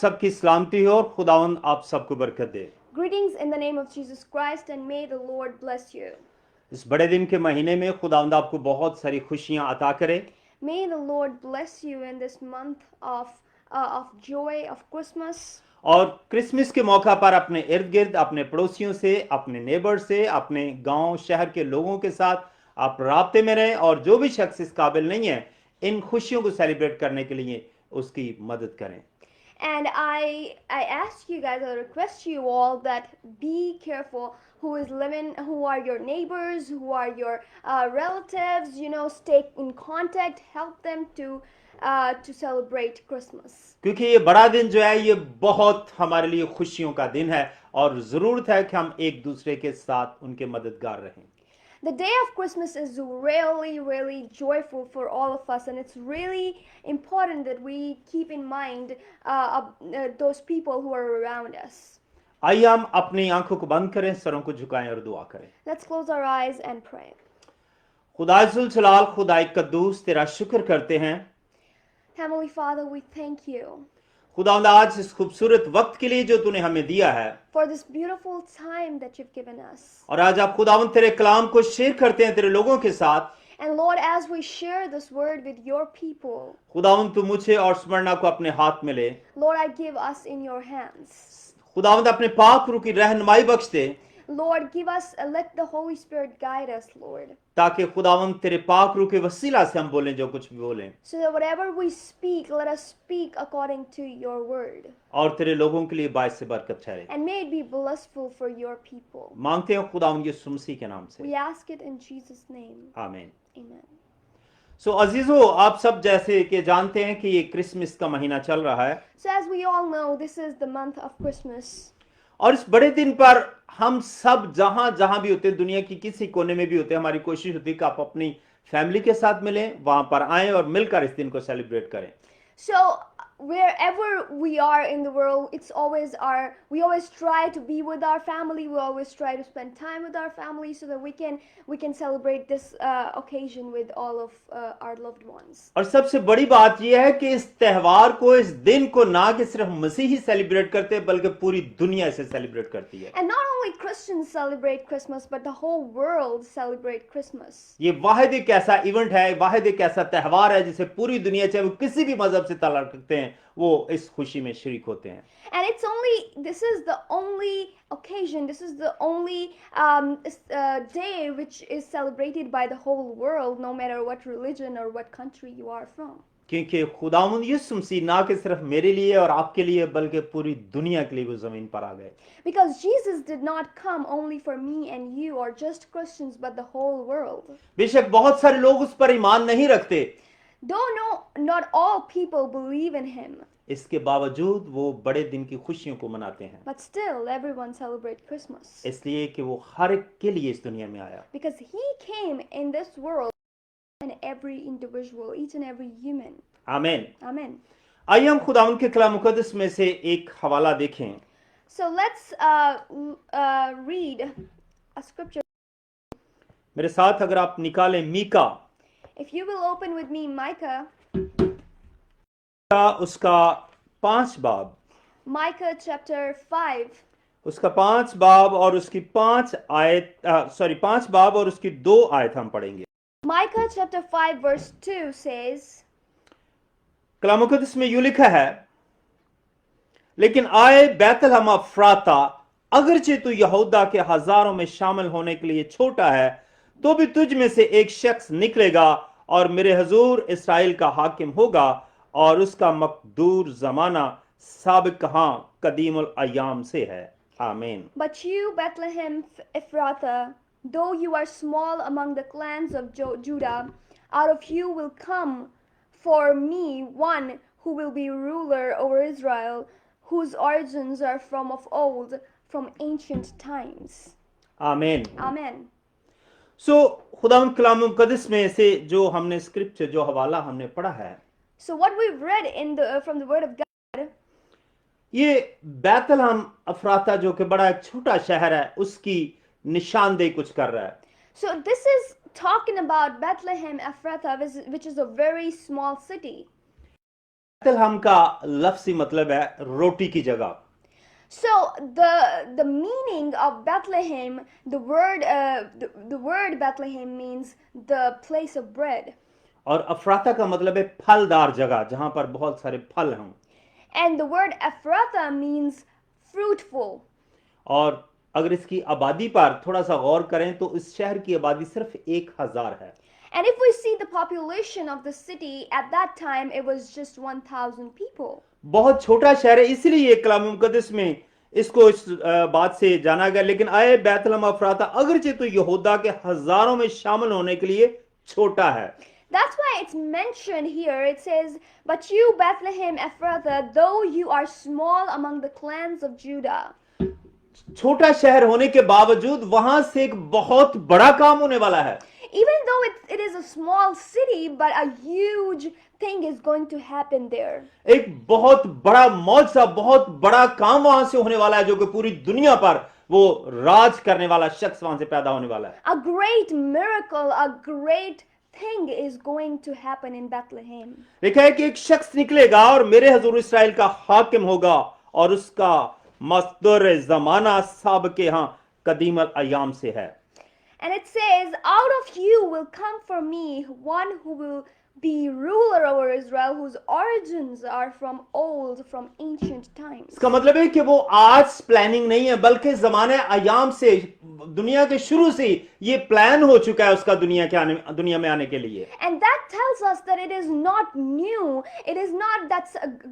सबकी सलामती हो और खुदावंद आप सबको बरकत दे। Greetings in the name of Jesus Christ, and may the Lord bless you. इस बड़े दिन के महीने में खुदावंद आपको बहुत सारी खुशियां अता करे। May the Lord bless you in this month of joy of Christmas. और क्रिसमस के मौका पर अपने इर्द गिर्द, अपने पड़ोसियों से, अपने नेबर से, अपने गांव शहर के लोगों के साथ आप राब्ते में रहें, और जो भी शख्स इस काबिल नहीं है इन खुशियों को सेलिब्रेट करने के लिए उसकी मदद करें। And I ask you guys, I request you all that be careful who is living, who are your neighbors, who are your relatives. Stay in contact, help them to celebrate Christmas. क्योंकि ये बड़ा दिन जो है ये बहुत हमारे लिए खुशियों का दिन है, और जरूरत है कि हम एक दूसरे के साथ उनके मददगार रहें। The day of Christmas is really, really joyful for all of us, and it's really important that we keep in mind those people who are around us. आइए हम अपनी आंखों को बंद करें, सरों को झुकाएं और दुआ करें। Let's close our eyes and pray. खुदा जुल जलाल, खुदा कद्दूस, तेरा शुक्र करते हैं। Heavenly Father, we thank you खुदावंद आज इस खूबसूरत वक्त के लिए जो तूने हमें दिया है, for this beautiful time that you've given us. और आज आप खुदावंद तेरे कलाम को शेयर करते हैं तेरे लोगों के साथ। And Lord, as we share this word with your people, खुदावंद तू मुझे और स्मरणा को अपने हाथ में ले। Lord, I give us in your hands. खुदावंद अपने पाक रूह की रहनुमाई बख्श दे, Lord, let the Holy Spirit guide us, Lord. ताकि खुदावंद तेरे पाक रूह के वसीला से हम बोलें जो कुछ भी बोलें, So that whatever we speak, let us speak according to your word. और तेरे लोगों के लिए बायस से बरकत ठहरे। And may it be blissful for your people. मांगते हैं खुदावंद यीशु मसीह के नाम से, We ask it in Jesus' name. आमीन। Amen. सो अजीजों, आप सब जैसे कि जानते हैं कि ये क्रिसमस का महीना चल रहा है, So as we all know, this is the month of Christmas. और इस बड़े दिन पर हम सब जहां जहां भी होते हैं, दुनिया की किसी कोने में भी होते हैं, हमारी कोशिश होती है कि आप अपनी फैमिली के साथ मिलें, वहां पर आएं और मिलकर इस दिन को सेलिब्रेट करें। So wherever we are in the world, we always try to be with our family. We always try to spend time with our family so that we can celebrate this occasion with all of our loved ones. और सबसे बड़ी बात यह है कि इस त्यौहार को, इस दिन को ना कि सिर्फ मसीह ही सेलिब्रेट करते हैं, बल्कि पूरी दुनिया इसे सेलिब्रेट करती है। And not only Christians celebrate Christmas, but the whole world celebrate Christmas. ये वाहिद एक ऐसा इवेंट है, वाहिद एक ऐसा त्यौहार है जिसे पूरी दुनिया, चाहे वो किसी भी मजहब से ताल्लुक रखते हैं, वो इस खुशी में शरीक होते हैं। And this is the only occasion, this is the only day which is celebrated by the whole world, no matter what religion or what country you are from. क्योंकि खुदावंद यीशु मसीह ना कि सिर्फ मेरे लिए और आपके लिए, बल्कि पूरी दुनिया के लिए वो जमीन पर आ गए। Because Jesus did not come only for me and you or just Christians, but the whole world. बेशक बहुत सारे लोग उस पर ईमान नहीं रखते, Though not all people believe in him, इसके बावजूद वो बड़े दिन की खुशियों को मनाते हैं, but still everyone celebrates Christmas. इसलिए कि वो हर एक के लिए इस दुनिया में आया। Because he came in this world and every individual, each and every human. आमीन। Amen. आइए हम खुदावंद के कलाम मुकद्दस में से एक हवाला देखें। So let's read a scripture. मेरे साथ अगर आप निकालें Mika, If you will open with me Micah, उसका 5 बाब, Micah chapter 5, उसका 5 बाब और उसकी 5 बाब और उसकी 2 आयत हम पढ़ेंगे। Micah chapter 5 verse 2 says, कलाम मुकद्दस में यूं लिखा है, लेकिन आए बैतलहम अफ्राता, अगरचे तू यहूदा के हजारों में शामिल होने के लिए छोटा है, तो भी तुझ में से एक शख्स निकलेगा और मेरे हुजूर इस्राएल का हाकिम होगा, और उसका मकदूर जमाना साबिक कदीमुल अय्याम से है। आमीन। But you, Bethlehem Ephrathah, though you are small among the clans of Judah, out of you will come for me one who will be ruler over Israel, whose origins are from of old, from ancient times. आमीन। Amen. खुदावंद कलाम मुकद्दस में से जो हमने scripture, जो हवाला हमने पढ़ा है, So what we've read from the word of God, ये बैतलहम अफ्राता जो कि बड़ा एक छोटा शहर है, उसकी निशानदेही कुछ कर रहा है। so this is talking about Bethlehem Ephrathah, which is a very small city. बैतलहम का लफ्ज़ी मतलब है रोटी की जगह। So the meaning of Bethlehem, the word Bethlehem means the place of bread, और अफराता का मतलब है फलदार जगह, जहां पर बहुत सारे फल हों। and the word Ephrathah means fruitful. और अगर इसकी आबादी पर थोड़ा सा गौर करें तो इस शहर की आबादी सिर्फ 1000 है। And if we see the population of the city at that time, it was just 1,000 people. बहुत छोटा शहर है, इसलिए कलाम मुकद्दस में इसको इस बात से जाना गया। लेकिन आए बैतलहम अफराता अगरचे तो यहूदा के हजारों में शामिल होने के लिए छोटा है। That's why it's mentioned here. It says, "But you, Bethlehem Ephrathah, though you are small among the clans of Judah." छोटा शहर होने के बावजूद वहां से एक बहुत बड़ा काम होने वाला है। Even though it is a small city, but a huge thing is going to happen there. एक बहुत बड़ा मौजज़ा, बहुत बड़ा काम वहां से होने वाला है, जो कि पूरी दुनिया पर वो राज करने वाला शख्स वहां से पैदा होने वाला है। A great miracle, a great thing is going to happen in Bethlehem. लिखा है कि एक शख्स निकलेगा और मेरे हजूर इस्राएल का हाकिम होगा, और उसका मस्दर जमाना साहब के यहाँ कदीम अयाम से है। And it says, "Out of you will come for me one who will be ruler over Israel, whose origins are from old, from ancient times." इसका मतलब है कि वो आज प्लानिंग नहीं है, बल्कि जमाने अयाम से, दुनिया के शुरू से ये प्लान हो चुका है उसका दुनिया में आने के लिए। And that tells us that it is not new. It is not that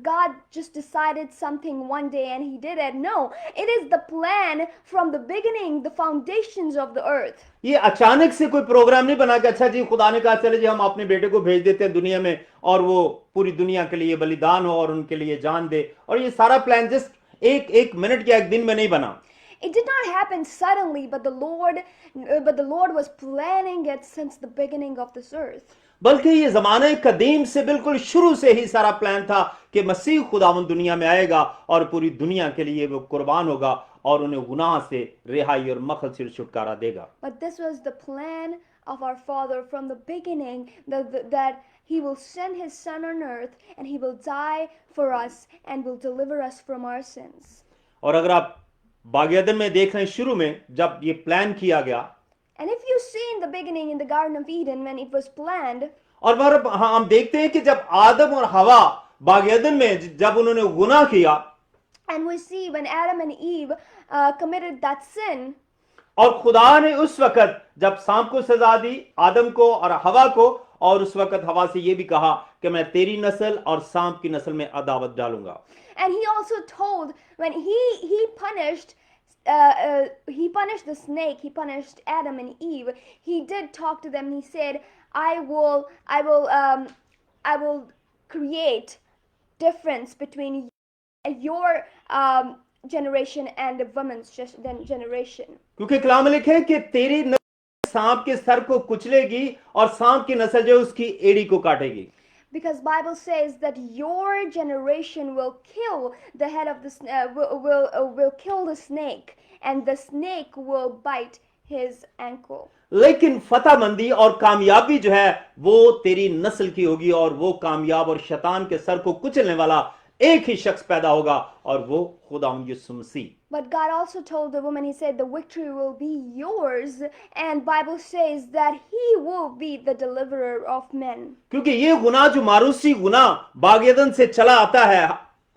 God just decided something one day and he did it. No, it is the plan from the beginning, the foundations of the earth. ये अचानक से कोई programme नहीं बना कि अच्छा जी खुदा ने कहा चले जी हम अपने बेटे को भेज देते हैं दुनिया में और वो पूरी दुनिया के लिए बलिदान हो और उनके लिए जान दे, और ये सारा प्लान जस्ट एक मिनट या एक दिन में नहीं बना। It did not happen suddenly, but the Lord was planning it since the beginning of this earth. बल्कि ये जमाने कदीम से बिल्कुल शुरू से ही सारा प्लान था कि मसीह खुदावंद दुनिया में आएगा और पूरी दुनिया के लिए वो कुर्बान होगा और उन्हें गुनाह से रिहाई और मखल से छुटकारा देगा। But this was the plan of our Father from the beginning, that He will send His Son on earth and He will die for us and will deliver us from our sins. और अगर आप बागेदन में देख रहे हैं, शुरू में जब ये प्लान किया गया, And if you see in the beginning in the Garden of Eden when it was planned, और वह हम देखते हैं कि जब आदम और हवा बागेदन में जब उन्होंने गुनाह किया, and we see when Adam and Eve committed that sin, और खुदा ने उस वक्त जब सांप को सजा दी आदम को और हवा को, और उस वक्त हवा से ये भी कहा कि मैं तेरी नस्ल और सांप की नस्ल में अदावत डालूंगा। and He also told when He punished the snake, He punished Adam and Eve. He did talk to them. He said, I will create difference between your generation and the woman's generation. क्योंकि कलाम में लिखे है कि तेरी नस्ल सांप के sir को कुचलेगी और सांप की नस्ल जो उसकी एड़ी को काटेगी। Because Bible says that your generation will kill the head of the will kill the snake, and the snake will bite his ankle. लेकिन फतहमंदी और कामयाबी जो है वो तेरी नस्ल की होगी, और वो कामयाब और शैतान के सर को कुचलने वाला एक ही शख्स पैदा होगा, और वो खुदावंद यीशु मसीह। But God also told the woman, He said, the victory will be yours, and Bible says that He will be the deliverer of men. क्योंकि ये गुनाह जो मारूसी गुनाह बागेदन से चला आता है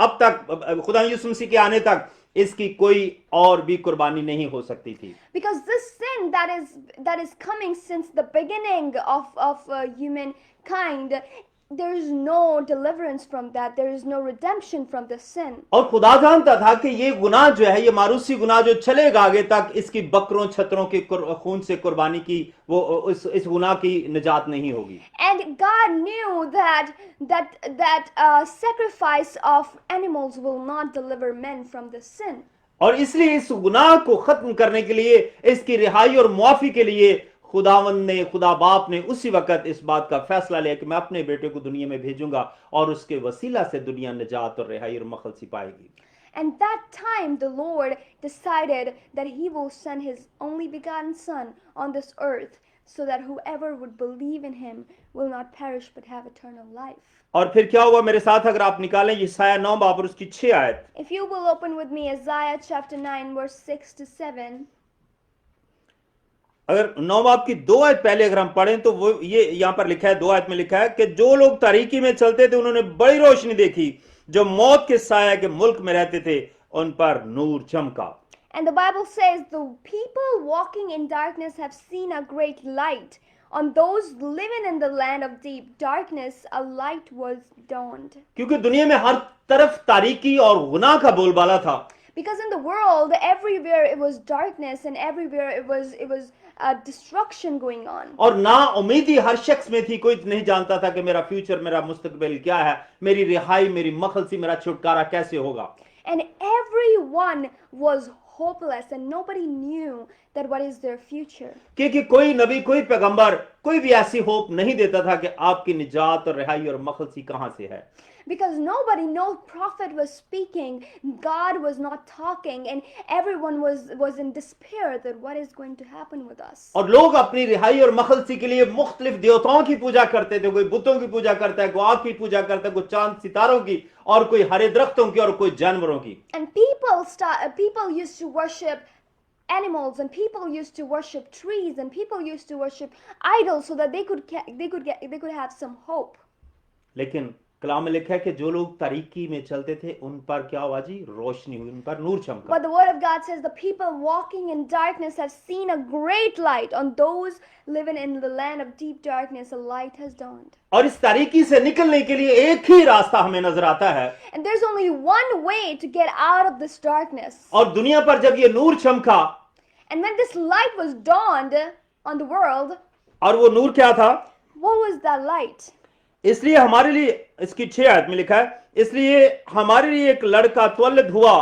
अब तक, खुदा यीशु मसीह के आने तक इसकी कोई और भी कुर्बानी नहीं हो सकती थी। Because this sin that is coming since the beginning of humankind, there is no deliverance from that. There is no redemption from the sin. और खुदा जानता था कि ये गुनाह जो है, ये मारूसी गुनाह जो चलेगा आगे तक, इसकी बकरों छतरों के खून से कुर्बानी की वो इस गुनाह की निजात नहीं होगी। And God knew that sacrifice of animals will not deliver men from the sin. और इसलिए इस गुनाह को खत्म करने के लिए, इसकी रिहाई और मुआफी के लिए खुदा बाप ने उसी वक्त इस बात का फैसला लिया कि मैं अपने बेटे को दुनिया में भेजूंगा और उसके वसीला से दुनिया निजात और रिहाई और मखलसी पाएगी। And that time the Lord decided that He will send His only begotten Son on this earth so that whoever would believe in him will not perish but have eternal life. और फिर क्या हुआ मेरे साथ अगर आप निकालें यशायाह 9 बाब और उसकी 6 आयत। If you will open with me Isaiah chapter 9 verse 6 to 7. अगर 9 बाब की 2 आयत पहले अगर हम पढ़ें तो वो ये यहां पर लिखा है, 2 आयत में लिखा है कि जो लोग तारीकी में चलते थे उन्होंने बड़ी रोशनी देखी, जो मौत के साया के मुल्क में रहते थे उन पर नूर चमका। And the Bible says, the people walking in darkness have seen a great light. On those living in the land of deep darkness, a light was dawned. क्योंकि दुनिया में हर तरफ तारीकी और गुनाह का बोलबाला था। Because in the world, everywhere it was darkness and everywhere it was destruction going on. और ना उम्मीदी हर शख्स में थी, कोई नहीं जानता था कि मेरा फ्यूचर, मेरा मुस्तकबिल क्या है, मेरी रिहाई, मेरी मखलसी, मेरा छुटकारा कैसे होगा। And everyone was hopeless and nobody knew that what is their future. क्योंकि कोई नबी, कोई पैगंबर, कोई भी ऐसी होप नहीं देता था कि आपकी निजात और रिहाई और मखलसी कहां से है। Because nobody, no prophet was speaking, God was not talking, and everyone was in despair that what is going to happen with us. और लोग अपनी रिहाई और मखलसी के लिए मुख्तलिफ देवताओं की पूजा करते थे। कोई बुतों की पूजा करता है, कोई आग की पूजा करता है, कोई चांद सितारों की, और कोई हरे दरख्तों की, और कोई जानवरों की। And people used to worship animals, and people used to worship trees, and people used to worship idols so that they could have some hope. लेकिन कलाम में लिखा है कि जो लोग तारीकी में चलते थे उन पर क्या हुआ जी? रोशनी हुई, उन पर नूर चमका। But the word of God says, the people walking in darkness have seen a great light. On those living in the land of deep darkness, a light has dawned. और इस तारीकी से निकलने के लिए एक ही रास्ता हमें नजर आता है। And there's only one way to get out of this darkness. और दुनिया पर जब ये नूर चमका, And when this light was dawned on the world, और वो नूर क्या था? what was that light? इसलिए हमारे लिए, इसकी 6 आयत में लिखा है, इसलिए हमारे लिए एक लड़का त्वलिद हुआ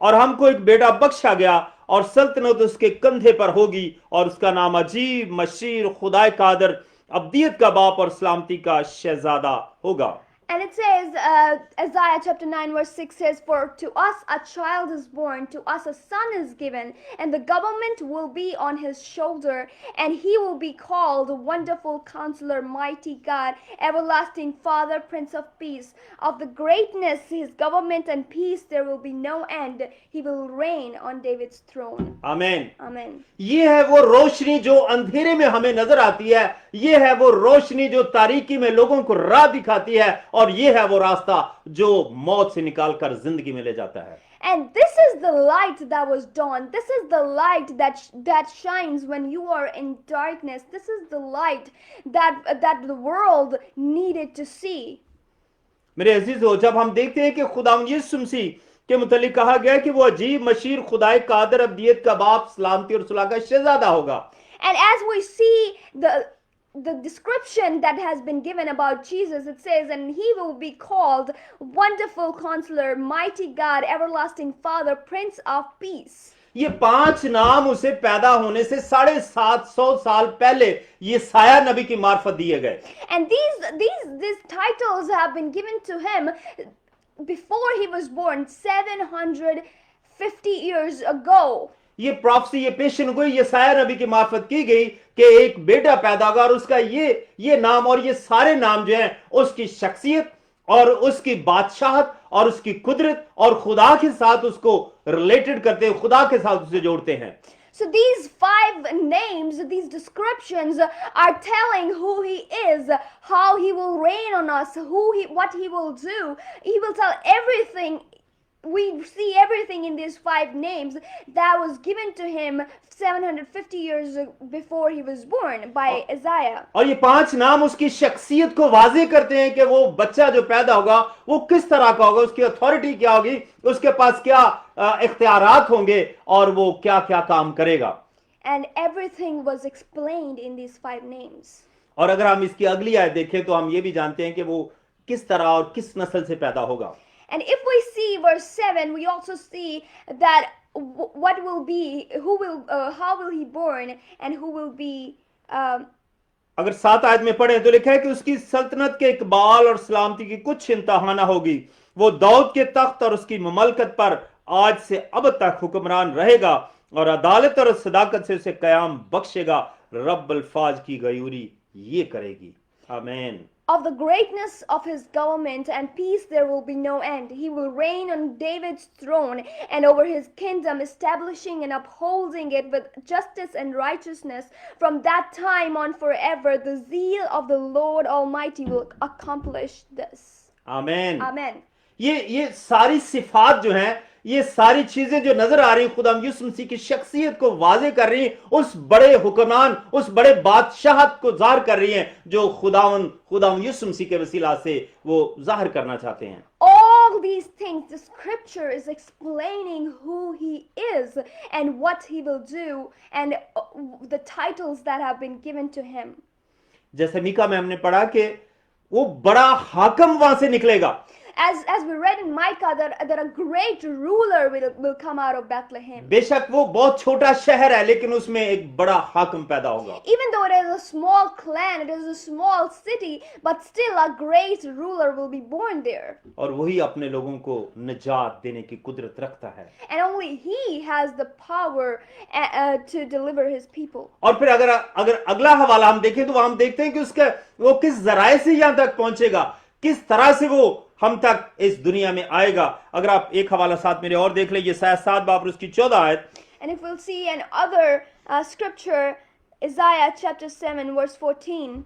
और हमको एक बेटा बख्शा गया, और सल्तनत उसके कंधे पर होगी, और उसका नाम अजीब, मशीर, खुदाए कादर, अब्दियत का बाप और सलामती का शहजादा होगा। And it says, Isaiah chapter 9 verse 6 says, for to us a child is born, to us a son is given, and the government will be on his shoulder, and he will be called Wonderful Counselor, Mighty God, Everlasting Father, Prince of Peace. Of the greatness his government and peace there will be no end. He will reign on David's throne. आमीन। Amen. ये है वो रोशनी जो अंधेरे में हमें नजर आती है, ये है वो रोशनी जो तारीकी में लोगों को राह दिखाती है, और ये है वो रास्ता जो मौत से निकालकर जिंदगी में ले जाता है। And this is the light that was dawned. This is the light that shines when you are in darkness. This is the light that the world needed to see. मेरे अजीजों, जब हम देखते हैं कि खुदावंद यीशु मसीह के मुतालिक कहा गया कि वो अजीब, मशीर, खुदाए कादर, अब्दियत का बाप, सलामती और सुलह का शहजादा होगा। And as we see the description that has been given about Jesus, it says, and he will be called Wonderful Counselor, Mighty God, Everlasting Father, Prince of Peace. ये 5 नाम उसे पैदा होने से 750 साल पहले ये साया नबी की मार्फत दिए गए। And these titles have been given to him before he was born 750 years ago. ये प्रोफेसी, ये पेशनगोई यशायाह नबी की मार्फत की गई कि एक बेटा पैदा होगा, और उसका ये नाम और ये सारे नाम जो हैं उसकी शख्सियत और उसकी बादशाहत और उसकी कुदरत और खुदा के साथ उसको रिलेटेड करते हैं, खुदा के साथ उसे जोड़ते हैं। So these 5 names, these descriptions are telling who he is, how he will reign on us, what he will do. He will tell everything. We see everything in these 5 names that was given to him 750 years before he was born by Isaiah. और ये 5 नाम उसकी शख्सियत को वाजे करते हैं कि वो बच्चा जो पैदा होगा वो किस तरह का होगा, उसकी अथॉरिटी क्या होगी, उसके पास क्या इख्तियारात होंगे, और वो क्या क्या काम करेगा। And everything was explained in these 5 names. और अगर हम इसकी अगली आयत देखें तो हम ये भी जानते हैं कि वो किस तरह और किस नस्ल से पैदा होगा। And if we see verse 7, we also see that what will be, how will he born, and who will be. अगर 7 आयत में पढ़े तो लिखा है कि उसकी सल्तनत के इकबाल और सलामती की कुछ इंतहा ना होगी, वो दाऊद के तख्त और उसकी ममलकत पर आज से अब तक हुक्मरान रहेगा, और अदालत और सदाकत से उसे कयाम बख्शेगा, रब्बुल फाज की गयूरी ये करेगी। आमीन। Of the greatness of his government and peace there will be no end. He will reign on David's throne and over his kingdom, establishing and upholding it with justice and righteousness from that time on forever. The zeal of the Lord Almighty will accomplish this. आमीन। Amen. ये सारी सिफात जो हैं, ये सारी चीजें जो नजर आ रही खुदा यीशु मसीह की शख्सियत को वाजे कर रही हैं, उस बड़े हुक्मरान, उस बड़े बादशाहत को जाहिर कर रही हैं जो खुदा यीशु मसीह के वसीला से वो जाहिर करना चाहते हैं। All these things, the scripture is explaining who he is and what he will do and the titles that have been given to him. जैसे मीका में हमने पढ़ा कि वो बड़ा हाकम वहां से निकलेगा। As we read in Micah that a great ruler will come out of Bethlehem. बेशक वो बहुत छोटा शहर है, लेकिन उसमें एक बड़ा हाकम पैदा होगा। Even though it is a small clan, it is a small city, but still a great ruler will be born there. और वही अपने लोगों को निजात देने की कुदरत रखता है। And only he has the power to deliver his people. और फिर अगर अगला हवाला हम देखें तो हम देखते हैं कि उसका वो किस जराए से यहां तक पहुंचेगा, किस तरह से वो हम तक इस दुनिया में आएगा। अगर आप एक हवाला साथ मेरे और देख लें, Yesaya 7 बाब उसकी 14 आयत। And if we'll see another scripture, Isaiah chapter 7 verse 14.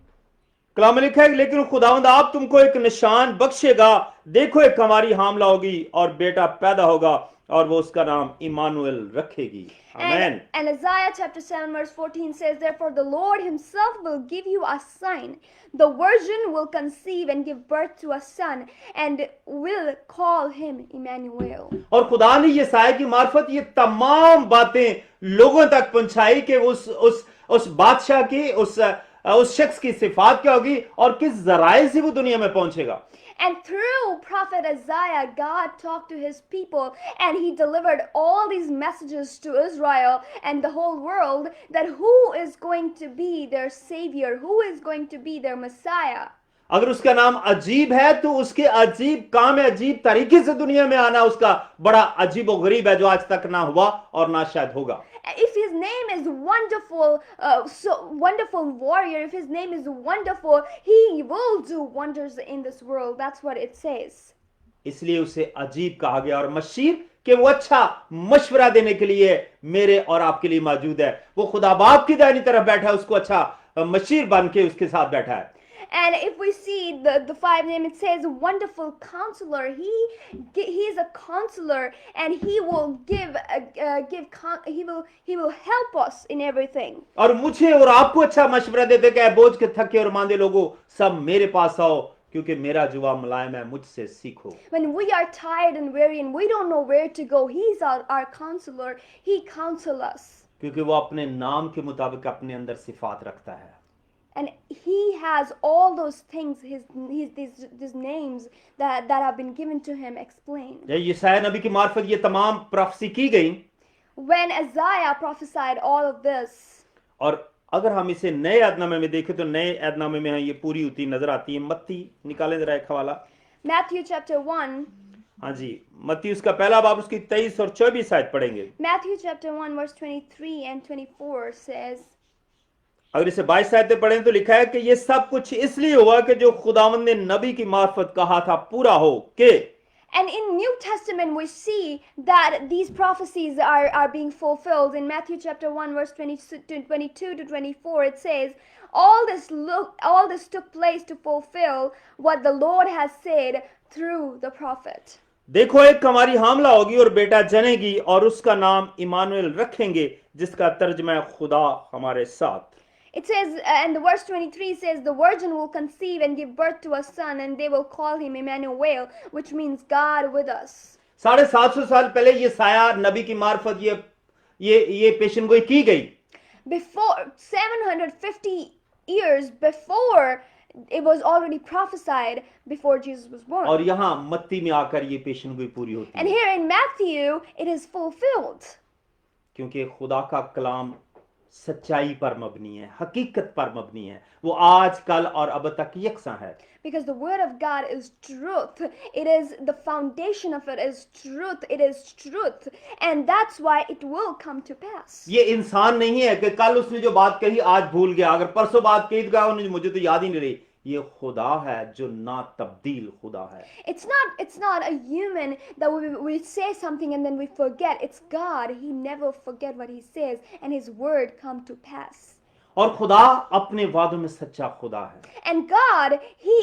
कलाम में लिखा है, लेकिन खुदावंद आप तुमको एक निशान बख्शेगा, देखो एक हमारी हामला होगी और बेटा पैदा होगा और वो उसका नाम इमानुएल रखेगी। आमीन। And Isaiah chapter 7 verse 14 says, therefore the Lord himself will give you a sign. The virgin will conceive and give birth to a son and will call him Emmanuel. और खुदा ने यसाया की मार्फत ये तमाम बातें लोगों तक पहुंचाई कि उस बादशाह की उस शख्स की सिफात क्या होगी और किस जराए से वो दुनिया में पहुंचेगा। And through prophet Isaiah, God talked to his people and he delivered all these messages to Israel and the whole world that who is going to be their savior, who is going to be their Messiah. अगर उसका नाम अजीब है तो उसके अजीब काम है, अजीब तरीके से दुनिया में आना उसका बड़ा अजीब और गरीब है, जो आज तक ना हुआ और ना शायद होगा। If his name is wonderful, so wonderful warrior, if his name is wonderful, he will do wonders in this world. That's what it says. इसलिए उसे अजीब कहा गया और मशीर कि वो अच्छा मशवरा देने के लिए मेरे और आपके लिए मौजूद है। वो खुदा बाप की दाहिनी तरफ बैठा है, उसको अच्छा मशीर बन के उसके साथ बैठा है। And if we see the five names, it says wonderful counselor. He is a counselor, and he will he will help us in everything. और मुझे और आपको अच्छा मशवरा देते कि बोझ के थके और मांदे लोगों सब मेरे पास आओ, क्योंकि मेरा जुवा मुलायम है, मुझसे सीखो। When we are tired and weary and we don't know where to go, he's our counselor. He counsels us. क्योंकि वो अपने नाम के मुताबिक अपने अंदर सिफात रखता है। And he has all those things, these names that have been given to him explained. जब यशायाह नबी की मार्फत ये तमाम प्रोफेसी की गई, When Isaiah prophesied all of this, और अगर हम इसे नए अहदनामे में देखें तो नए अहदनामे में ये पूरी होती नजर आती है। मत्ती निकालें जरा एक हवाला। Matthew chapter 1. हाँ जी, मत्ती उसका पहला बाब उसकी 23 और 24 आयत पढ़ेंगे। Matthew chapter 1 verse 23 and 24 says, अगर इसे 22 आयतें पढ़ें तो लिखा है कि ये सब कुछ इसलिए हुआ कि जो खुदावंद ने नबी की मार्फत कहा था पूरा हो के। And in New Testament we see that these prophecies are being fulfilled. In Matthew chapter 1 verse 22 to 24 it says, all this took place to fulfill what the Lord has said through the prophet. देखो एक हमारी हामला होगी और बेटा जनेगी और उसका नाम Emmanuel रखेंगे, जिसका तर्जमा है खुदा हमारे साथ। It says, and the verse 23 says, the virgin will conceive and give birth to a son, and they will call him Emmanuel, which means God with us. 750 साल पहले ये साया नबी की मार्फत ये पेशनगोई की गई। Before 750 years before, it was already prophesied before Jesus was born. और यहाँ मत्ती में आकर ये पेशनगोई पूरी होती And है, here in Matthew, it is fulfilled. क्योंकि खुदा का कलाम सच्चाई पर मबनी है, हकीकत पर मबनी है। वो आज कल और अब तक यकसा है। Because the word of God is truth. It is the foundation of it is truth. It is truth. And that's why it will come to pass. ये इंसान नहीं है कि कल उसने जो बात कही आज भूल गया, अगर परसों बात कही तो कहा मुझे तो याद ही नहीं रही। ये खुदा है जो ना तब्दील खुदा है। It's not a human that we say something and then we forget. It's God. He never forget what he says and his word come to pass. और खुदा अपने वादों में सच्चा खुदा है। And God, he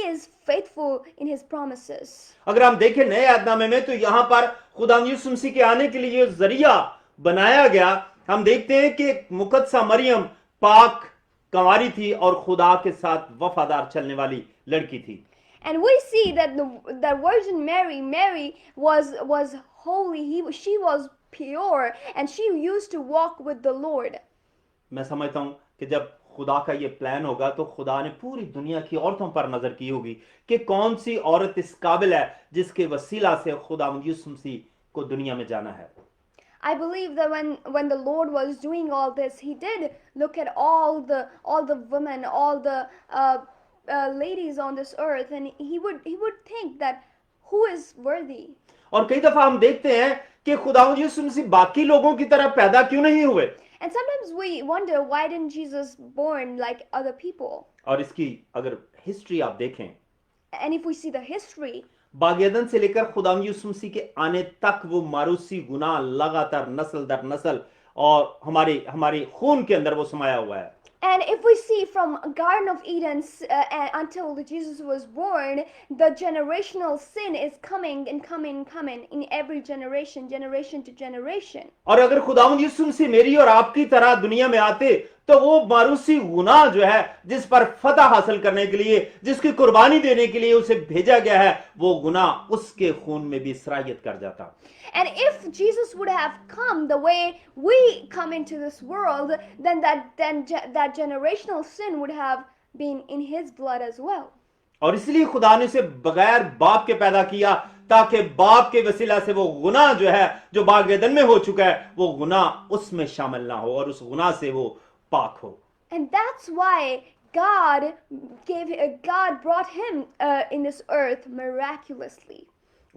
is faithful in his promises. अगर हम देखें नए अहदनामे में तो यहां पर खुदा यीशु मसीह के आने के लिए जरिया बनाया गया। हम देखते हैं कि मुकद्दसा मरियम पाक कंवारी थी और खुदा के साथ वफादार चलने वाली लड़की थी। And we see that the Virgin Mary was holy. She was pure and she used to walk with the Lord. मैं समझता हूं कि जब खुदा का ये प्लान होगा तो खुदा ने पूरी दुनिया की औरतों पर नजर की होगी कि कौन सी औरत इस काबिल है जिसके वसीला से खुदा यीशु मसीह को दुनिया में जाना है। I believe that when the Lord was doing all this, he did look at all the women, all the ladies on this earth, and he would think that who is worthy. और कई दफा हम देखते हैं कि खुदा यीशु मसीह बाकी लोगों की तरह पैदा क्यों नहीं हुए। And sometimes we wonder why didn't Jesus born like other people. और इसकी अगर हिस्ट्री आप देखें, And if we see the history, बागेदन से लेकर खुदा यीशु मसीह के आने तक वो मारूसी गुनाह लगातार नस्ल दर नस्ल और हमारे खून के अंदर वो समाया हुआ है। and if we see from Garden of Eden until Jesus was born, the generational sin is coming in every generation to generation. और अगर खुदावंद यीशु मसीह मेरी और आपकी तरह दुनिया में आते तो वो मारूसी गुनाह जो है जिस पर फतह हासिल करने के लिए, जिसकी कुर्बानी देने के लिए उसे भेजा गया है, वो गुनाह उसके खून में भी सरायत कर जाता। And if Jesus would have come the way we come into this world, then that generational sin would have been in his blood as well. और इसलिए खुदा ने उसे बगैर बाप के पैदा किया ताकि बाप के वसीला से वो गुनाह जो है जो बागेदन में हो चुका है वो गुनाह उसमें शामिल ना हो और उस गुनाह से वो पाक हो। And that's why God brought him in this earth miraculously.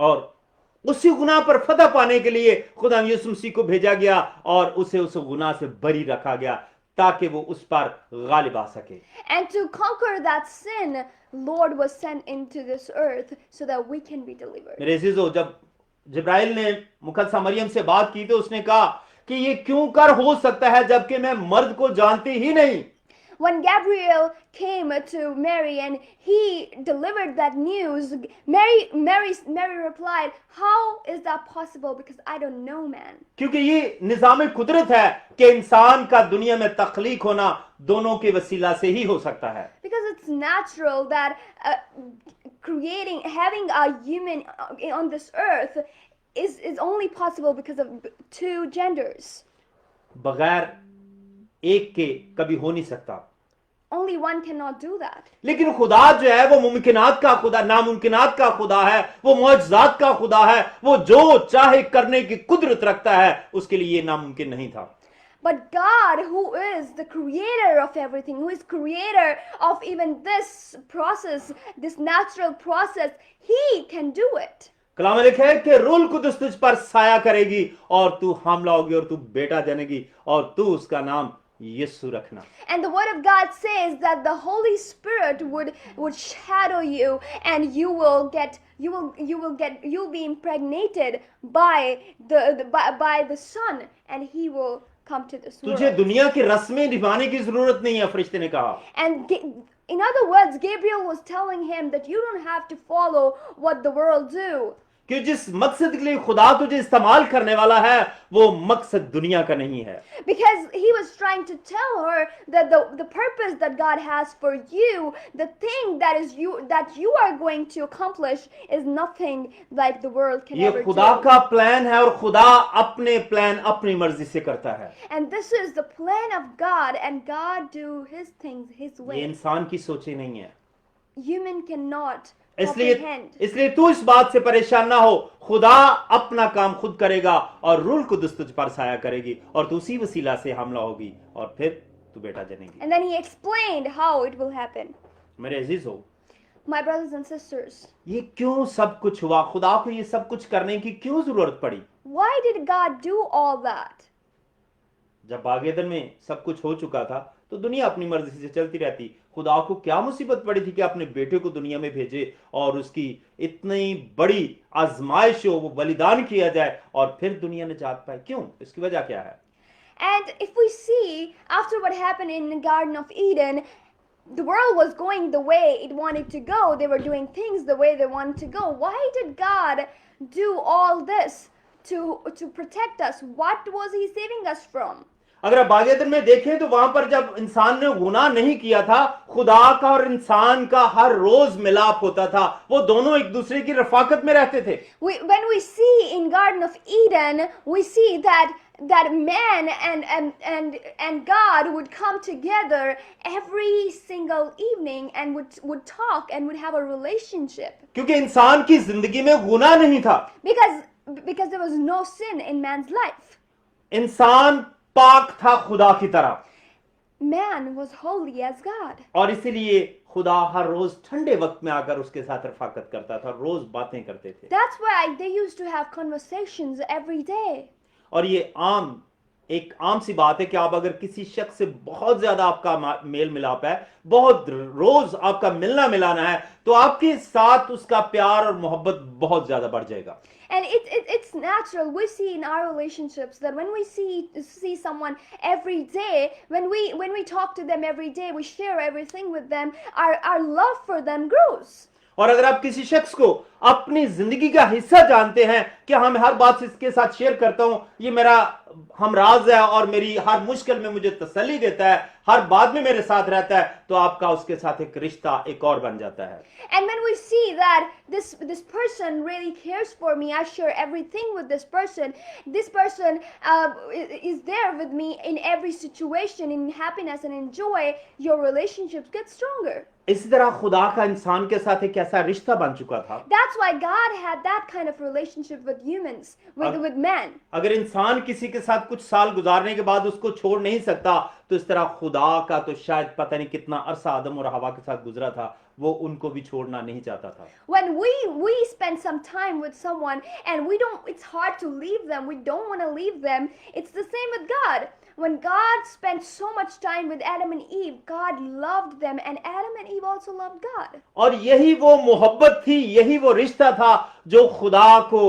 और उसी गुनाह पर फतह पाने के लिए खुदा यीशु मसीह को भेजा गया और उसे उस गुनाह से बरी रखा गया ताकि वो उस पर गालिब आ सके। And to conquer that sin, Lord was sent into this earth so that we can be delivered. मेरे अजीजों, जब जिब्राइल ने मुकद्दसा मरियम से बात की तो उसने कहा कि ये क्यों कर हो सकता है जबकि मैं मर्द को जानती ही नहीं। When Gabriel came to Mary and he delivered that news, Mary replied, "How is that possible? Because I don't know man." क्योंकि ये निज़ाम कुदरत है कि इंसान का दुनिया में तख्लीक होना दोनों के वसीला से ही हो सकता है। Because it's natural that having a human on this earth is only possible because of two genders. बगैर एक के कभी हो नहीं सकता। Only one cannot do that. लेकिन खुदा जो है वो मुमकिनात का खुदा, नामुमकिनात का खुदा है, वो मौजज़ात का खुदा है, वो जो चाहे करने की कुदरत रखता है, उसके लिए ये नामुमकिन नहीं था। But God, who is the creator of everything, who is creator of even this process, this natural process, he can do it. कलाम में लिखा है कि रूह कुदस तुझ पर साया करेगी और तू हामला होगी और तू बेटा जनेगी और तू उसका नाम यीशु रखना। And the word of God says that the Holy Spirit would shadow you and you'll be impregnated by the Son and he will come to this तुझे world. दुनिया की रस्में निभाने की जरूरत नहीं है, फरिश्ते ने कहा। And in other words, Gabriel was telling him that you don't have to follow what the world do. कि जिस मकसद के लिए खुदा तुझे इस्तेमाल करने वाला है वो मकसद दुनिया का नहीं है। Because he was trying to tell her that the purpose that God has for you, the thing that you are going to accomplish is nothing like the world can ये ever खुदा do. का plan है और खुदा अपने plan अपनी मर्जी से करता है। And this is the plan of God, and God do his things his ये way. इंसान की सोचें नहीं है। Human cannot comprehend. इसलिए तू इस बात से परेशान ना हो, खुदा अपना काम खुद करेगा और रूल कुदस तुझ पर साया करेगी और तू उसी वसीला से हमला होगी और फिर तू बेटा जनेगी। And then he explained how it will happen. मेरे अजीज हो, My brothers and sisters, ये क्यों सब कुछ हुआ? खुदा को ये सब कुछ करने की क्यों जरूरत पड़ी? why did God do all that? जब बाग ईदन में सब कुछ हो चुका था तो दुनिया अपनी मर्जी से चलती रहती। खुदा को क्या मुसीबत पड़ी थी कि अपने बेटे को दुनिया में भेजे और उसकी इतनी बड़ी आजमाइश हो, वो बलिदान किया जाए और फिर दुनिया निजात पाए? क्यों? इसकी वजह क्या है? And if we see after what happened in the Garden of Eden, the world was going the way it wanted to go. They were doing things the way they wanted to go. Why did God do all this to protect us? What was he saving us from? अगर आप बाग Eden में देखें तो वहां पर जब इंसान ने गुनाह नहीं किया था, खुदा का और इंसान का हर रोज मिलाप होता था। वो दोनों एक दूसरे की रफाकत में रहते थे। When we see in Garden of Eden, we see that man and God would come together every single evening and would talk and would have a relationship. क्योंकि इंसान की जिंदगी में गुनाह नहीं था, Because there was no sin in man's life. इंसान पाक था खुदा की तरह, Man was holy as God. और इसीलिए खुदा हर रोज ठंडे वक्त में आकर उसके साथ रफाकत करता था, रोज बातें करते थे। That's why they used to have conversations every day. और ये एक आम सी बात है कि आप अगर किसी शख्स से बहुत ज्यादा आपका मेल मिलाप है, बहुत रोज आपका मिलना मिलाना है, तो आपके साथ उसका प्यार और मोहब्बत बहुत ज्यादा बढ़ जाएगा। And it's natural. We see in our relationships that when we see someone every day, when we talk to them every day, we share everything with them, our love for them grows. और अगर आप किसी शख्स को अपनी जिंदगी का हिस्सा जानते हैं कि हम हर बात इसके साथ शेयर करता हूं, ये मेरा हमराज है और मेरी हर मुश्किल में मुझे तसल्ली देता है, हर बात में मेरे साथ रहता है, तो आपका उसके साथ एक रिश्ता एक और बन जाता है। And when we see that this person really cares for me, I share everything with this person. This person is there with me in every situation, in happiness and in joy. Your relationships get stronger. इसी तरह खुदा का इंसान के साथ एक ऐसा रिश्ता बन चुका था। That's why God had that kind of relationship with humans, with men. अगर इंसान किसी के साथ कुछ साल गुजारने के बाद उसको छोड़ नहीं सकता, तो इस तरह खुदा का तो शायद पता नहीं कितना अरसा आदम और हवा के साथ गुजरा था, वो उनको भी छोड़ना नहीं चाहता था। When we spend some time with someone and it's hard to leave them, we don't want to leave them. It's the same with God. When God spent so much time with Adam and Eve, God loved them, and Adam and Eve also loved God. और यही वो मोहब्बत थी, यही वो रिश्ता था जो खुदा को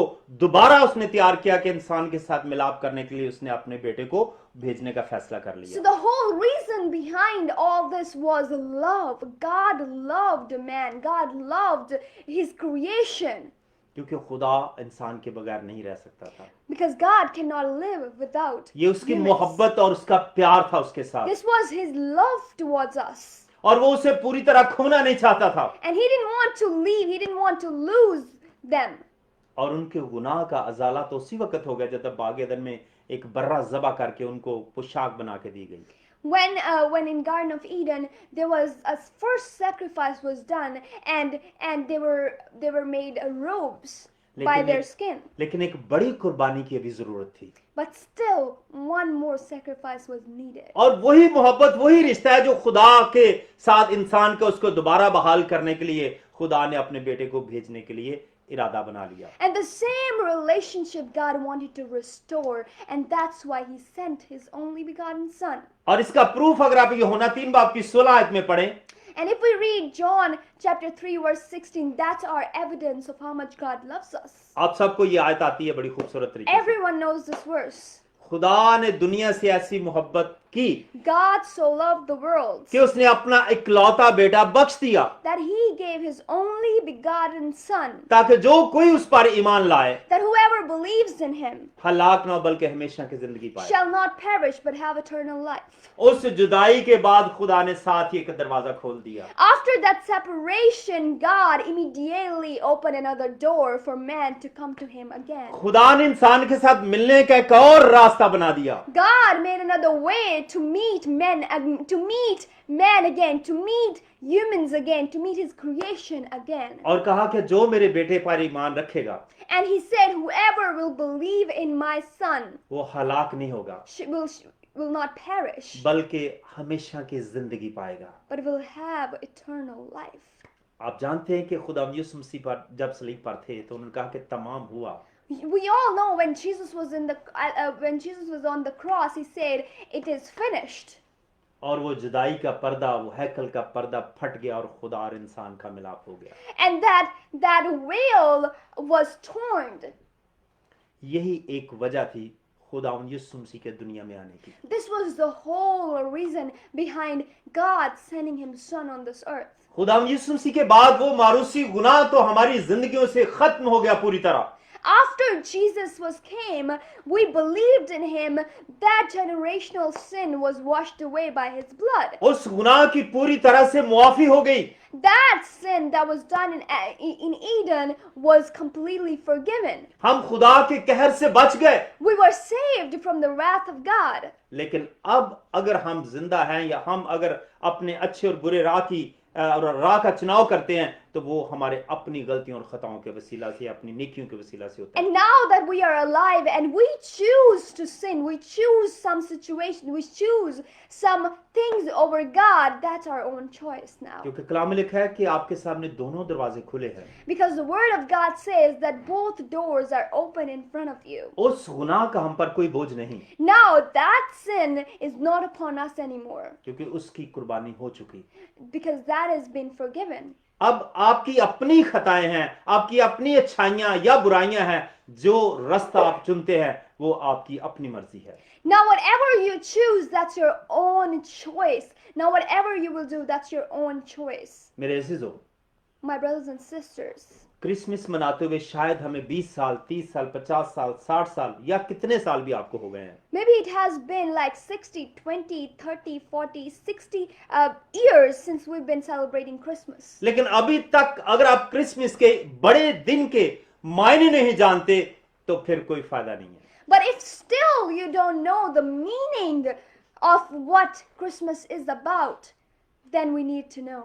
दोबारा उसने तैयार किया कि इंसान के साथ मिलाप करने के लिए उसने अपने बेटे को भेजने का फैसला कर लिया। So the whole reason behind all this was love. God loved man. God loved his creation. क्योंकि खुदा इंसान के बगैर नहीं रह सकता था। Because God cannot live without ये उसकी humans. मोहब्बत और उसका प्यार था उसके साथ, This was his love towards us. और वो उसे पूरी तरह खोना नहीं चाहता था। And he didn't want to leave. He didn't want to lose them. और उनके गुनाह का अजाला तो उसी वक्त हो गया जब बाग ईदन में एक बर्रा ज़बा करके उनको पोशाक बना के दी गई। When in Garden of Eden there was a first sacrifice was done, and they were made robes by their skin. लेकिन एक बड़ी कुर्बानी की अभी जरूरत थी। But still one more sacrifice was needed. और वही मोहब्बत, वही रिश्ता है जो खुदा के साथ इंसान को उसको दोबारा बहाल करने के लिए खुदा ने अपने बेटे को भेजने के लिए इरादा बना लिया। And the same relationship God wanted to restore, and that's why he sent his only begotten son. और इसका प्रूफ अगर आप यूहन्ना 3 बाब की 16 आयत में पढ़ें, And if we read John chapter 3 verse 16, that's our evidence of how much God loves us. आप सबको ये आयत आती है बड़ी खूबसूरत तरीके से। Everyone knows this verse. खुदा ने दुनिया से ऐसी मोहब्बत की God so loved the world कि उसने अपना इकलौता बेटा बख्श दिया, that he gave his only begotten son, ताकि जो कोई उस पर ईमान लाए that whoever believes in him हलाक ना हो बल्कि हमेशा की जिंदगी पाए। shall not perish but have eternal life. उस जुदाई के बाद खुदा ने साथ ही एक दरवाजा खोल दिया। After that separation, God immediately opened another door for man to come to him again. खुदा ने इंसान के साथ मिलने का एक और रास्ता रास्ता बना दिया। God made another way to meet men, to meet man again, to meet humans again, to meet his creation again. और कहा कि जो मेरे बेटे पर ईमान रखेगा And he said, whoever will believe in my son वो हलाक नहीं होगा, will not perish, बल्कि हमेशा की जिंदगी पाएगा। but will have eternal life. आप जानते हैं कि खुदा यीशु मसीह पर जब सलीब पर थे तो उन्होंने कहा कि तमाम हुआ। We all know when Jesus was when Jesus was on the cross, he said, "It is finished." और वो जुदाई का पर्दा, वो हैकल का पर्दा फट गया और खुदा और इंसान का मिलाप हो गया। And that veil was torn. यही एक वजह थी खुदा यीशु मसीह के दुनिया में आने की। This was the whole reason behind God sending his son on this earth. खुदा यीशु मसीह के बाद वो मारूसी गुनाह तो हमारी जिंदगियों से खत्म हो गया पूरी तरह। After Jesus came, we believed in him. That generational sin was washed away by his blood. उस गुनाह की पूरी तरह से मुआफी हो गई। That sin that was done in Eden was completely forgiven. हम खुदा के कहर से बच गए। We were saved from the wrath of God. लेकिन अब अगर हम जिंदा हैं या हम अगर अपने अच्छे और बुरे राह का चुनाव करते हैं तो वो हमारे अपनी गलतियों और खताओं के वसीला से, अपनी नेकियों के वसीला से होता है। And now that we are alive and we choose to sin, we choose some situation, we choose some things over God, that's our own choice now. क्योंकि कलाम में लिखा है कि आपके सामने दोनों दरवाजे खुले हैं। Because the word of God says that both doors are open in front of you. उस गुनाह का हम पर कोई बोझ नहीं, Now that sin is not upon us anymore क्योंकि उसकी कुर्बानी हो चुकी। because that has been forgiven. अब आपकी अपनी खताएं हैं, आपकी अपनी अच्छाइयां या बुराइयां हैं, जो रास्ता आप चुनते हैं वो आपकी अपनी मर्जी है। Now whatever you choose, that's your own choice. Now whatever you will do, that's your own choice. मेरे अजीजों, My brothers and sisters, Christmas मनाते हुए शायद हमें 20 साल, 30 साल, 50 साल, 60 साल या कितने साल भी आपको हो गए हैं। maybe it has been like 60, 20, 30, 40, 60 years since we've been celebrating Christmas. लेकिन अभी तक अगर आप क्रिसमस के बड़े दिन के मायने नहीं जानते तो फिर कोई फायदा नहीं है। But if still you don't know the meaning of what Christmas is about, then we need to know.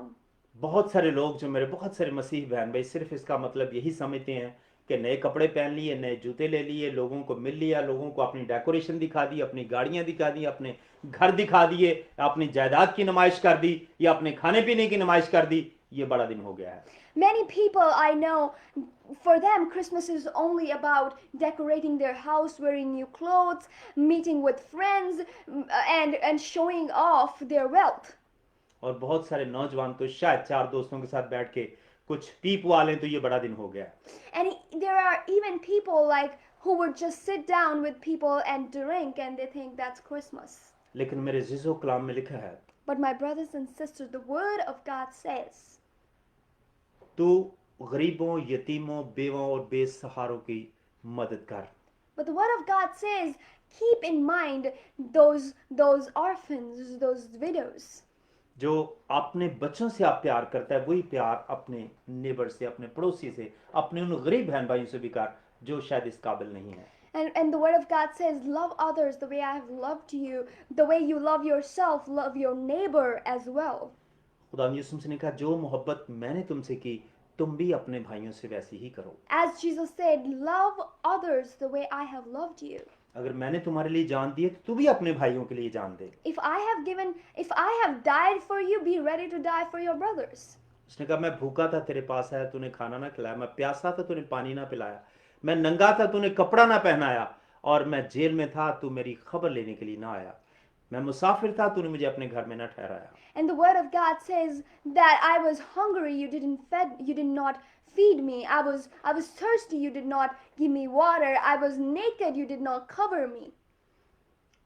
बहुत सारे लोग, जो मेरे बहुत सारे मसीह बहन भाई, सिर्फ इसका मतलब यही समझते हैं कि नए कपड़े पहन लिए, नए जूते ले लिए, लोगों को मिल लिया, लोगों को अपनी डेकोरेशन दिखा दी, अपनी गाड़ियां दिखा दी, अपने घर दिखा दिए, अपनी जायदाद की नुमाइश कर दी या अपने खाने पीने की नुमाइश कर दी। ये बड़ा दिन हो गया है। Many people I know, for them Christmas is only about decorating their house, wearing new clothes, meeting with friends, and showing off their wealth. और बहुत सारे नौजवान तो शायद 4 दोस्तों के साथ बैठ के कुछ पी पुआ लें तो ये बड़ा दिन हो गया। And there are even people like who would just sit down with people and drink and they think that's Christmas. लेकिन मेरे अजीजों, कलाम में लिखा है, But my brothers and sisters, the word of God says, तू गरीबों, यतीमों, बेवों और बेसहारों की मदद कर। but the word of God says, keep in mind those orphans, those widows. जो अपने बच्चों से आप प्यार करता है वही प्यार अपने नेबर से, अपने पड़ोसी से, अपने उन गरीब बहन भाइयों से भी कर जो शायद इस काबिल नहीं है। And the word of God says, love others the way I have loved you, the way you love yourself, love your neighbor as well. खुदा यीशु मसीह ने कहा, जो मोहब्बत मैंने तुमसे की तुम भी अपने भाइयों से वैसी ही करो। As Jesus said, love others the way I have loved you. अगर मैंने तुम्हारे लिए जान दी है तो तू भी अपने भाइयों के लिए जान दे। If I have died for you, be ready to die for your brothers. उसने कहा, मैं भूखा था, तेरे पास आया, तूने खाना ना खिलाया, मैं प्यासा था, तूने पानी ना पिलाया, मैं नंगा था, तूने कपड़ा ना पहनाया, और मैं जेल में था, तू मेरी खबर लेने के लिए ना आया, मैं मुसाफिर था, तूने मुझे अपने घर में ना ठहराया। And the word of God says that I was hungry, you did not feed me. I was thirsty, you did not give me water. I was naked, you did not cover me.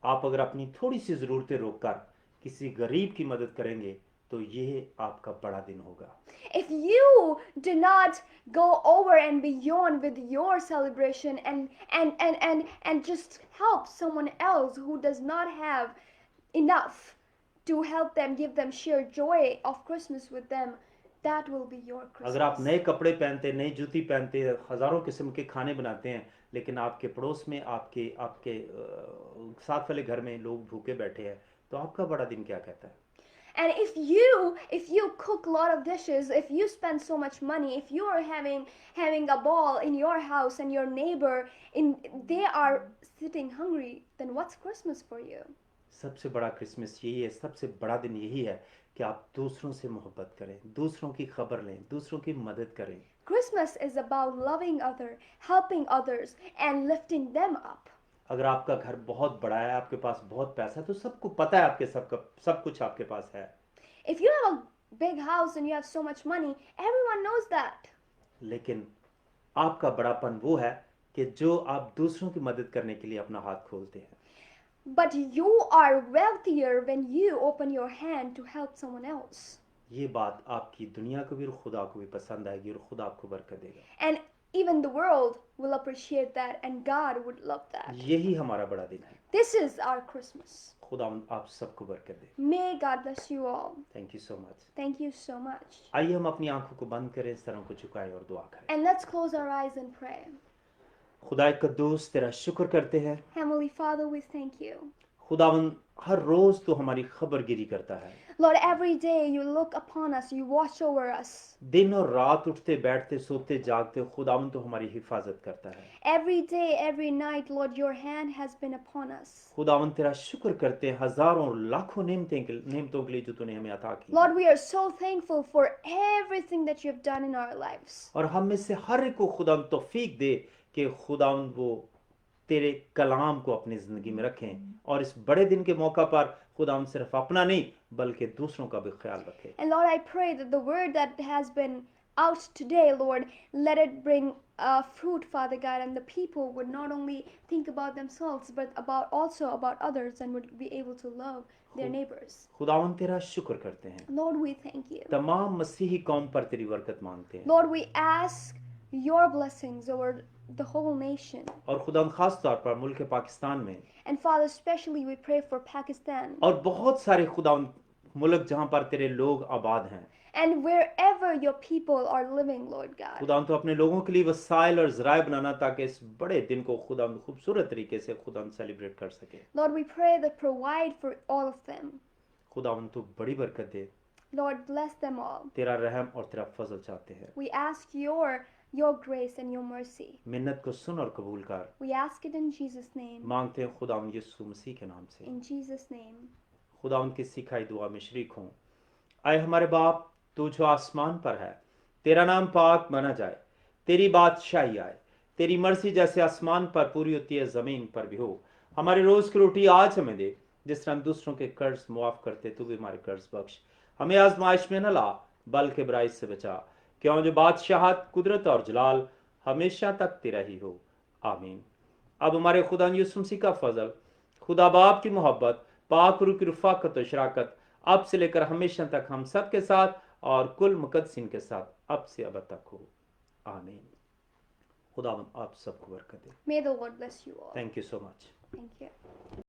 आप अगर अपनी थोड़ी सी जरूरतें रोककर किसी गरीब की मदद करेंगे तो ये आपका बड़ा दिन होगा। If you do not go over and beyond with your celebration and just help someone else who does not have enough to help them, give them, share joy of Christmas with them, that will be your Christmas. अगर आप नए कपड़े पहनते, नई जूती पहनते, हजारों किस्म के खाने बनाते हैं, लेकिन आपके पड़ोस में आपके आपके साथ वाले घर में लोग भूखे बैठे हैं, तो आपका बड़ा दिन क्या कहता है? And if you cook a lot of dishes, if you spend so much money, if you are having a ball in your house and your neighbor they are sitting hungry, then what's Christmas for you? सबसे बड़ा Christmas यही है, सबसे बड़ा दिन यही है कि आप दूसरों से मोहब्बत करें, दूसरों की खबर लें, दूसरों की मदद करें। Christmas is about loving others, helping others, and lifting them up. अगर आपका घर बहुत बड़ा है, आपके पास बहुत पैसा है, तो सबको पता है आपके सब कुछ आपके पास है। If you have a big house and you have so much money, everyone knows that. लेकिन आपका बड़ापन वो है कि जो आप दूसरों की मदद करने के लिए अपना हाथ खोलते हैं। But you are wealthier when you open your hand to help someone else. ये बात आपकी दुनिया को भी और खुदा को भी पसंद आएगी और खुदा आपको बरकत देगा। And even the world will appreciate that, and God would love that. यही हमारा बड़ा दिन है। This is our Christmas. खुदा आप सबको बरकत दे। May God bless you all. Thank you so much. Thank you so much. आइए हम अपनी आंखों को बंद करें, सरों को झुकाएं और दुआ करें। And let's close our eyes and pray. खुदा कद्दूस, तेरा शुक्र करते हैं। Heavenly Father, we thank you. खुदावन हर रोज तो हमारी खबरगिरी करता है। Lord, every day you look upon us, you watch over us. दिन और रात उठते बैठते सोते जागते खुदावन तो हमारी हिफाजत करता है। Every day, every night, Lord, your hand has been upon us. खुदावन तेरा शुक्र करते हैं हजारों और लाखों नेमतों के लिए जो तूने हमें अता की। Lord, we are so thankful for everything that you have done in our lives. और हम में से हर एक को खुदावन तौफीक दे कि खुदावन वो तेरे कलाम को अपनी जिंदगी में रखें और इस बड़े दिन के मौका पर खुदावन सिर्फ अपना नहीं बल्कि दूसरों का भी ख्याल रखें। And Lord, I pray that the word that has been out today, Lord, let it bring fruit, Father God, and the people would not only think about themselves, but also about others, and would be able to love their neighbors. खुदावन तेरा शुक्र करते हैं। Lord, we thank you. तमाम मसीही कौम पर तेरी बरकत मांगते हैं। Lord, we ask your blessings over the whole nation. और खुदावन खास तौर पर मुल्क पाकिस्तान में And Father, especially we pray for Pakistan. और बहुत सारे खुदावन मुल्क जहां पर तेरे लोग आबाद हैं। And wherever your people are living, Lord God. खुदावन तो अपने लोगों के लिए वसाइल और ज़राए बनाना ताकि इस बड़े दिन को खुदावन खूबसूरत तरीके से खुदावन सेलिब्रेट कर सके। Lord, we pray that provide for all of them. खुदावन तू बड़ी बरकत दे। Lord, bless them all. तेरा रहम और तेरा फजल चाहते हैं। We ask your grace and your mercy. मिन्नत को सुन और कबूल कर। We ask it in Jesus' name. मांगते हैं खुदावन यीशु मसीह के नाम से। In Jesus' name. खुदावन की सिखाई दुआ में शरीक हों। आए हमारे बाप, तू जो आसमान पर है, तेरा नाम पाक माना जाए, तेरी बादशाही आए, तेरी मर्जी जैसे आसमान पर पूरी होती है जमीन पर भी हो। हमारी रोज की रोटी आज हमें दे, जिस तरह हम दूसरों के कर्ज मुआफ करते तू भी हमारे कर्ज बख्श। हमें आजमाइश में न ला बल्कि बुराई से बचा, क्यों जो बादशाहत, कुदरत और जलाल हमेशा तक तेरा ही हो। आमीन। अब हमारे खुदा यीशु मसीह का फजल, खुदा बाप की मोहब्बत, पाक रूह की रफ़ाक़त और शराकत अब से लेकर हमेशा तक हम सब के साथ और कुल मुक़द्दसीन के साथ अब से अब तक हो। आमीन। खुदावंद आप सबको बरकत दे। May the Lord bless you all. Thank you so much. Thank you.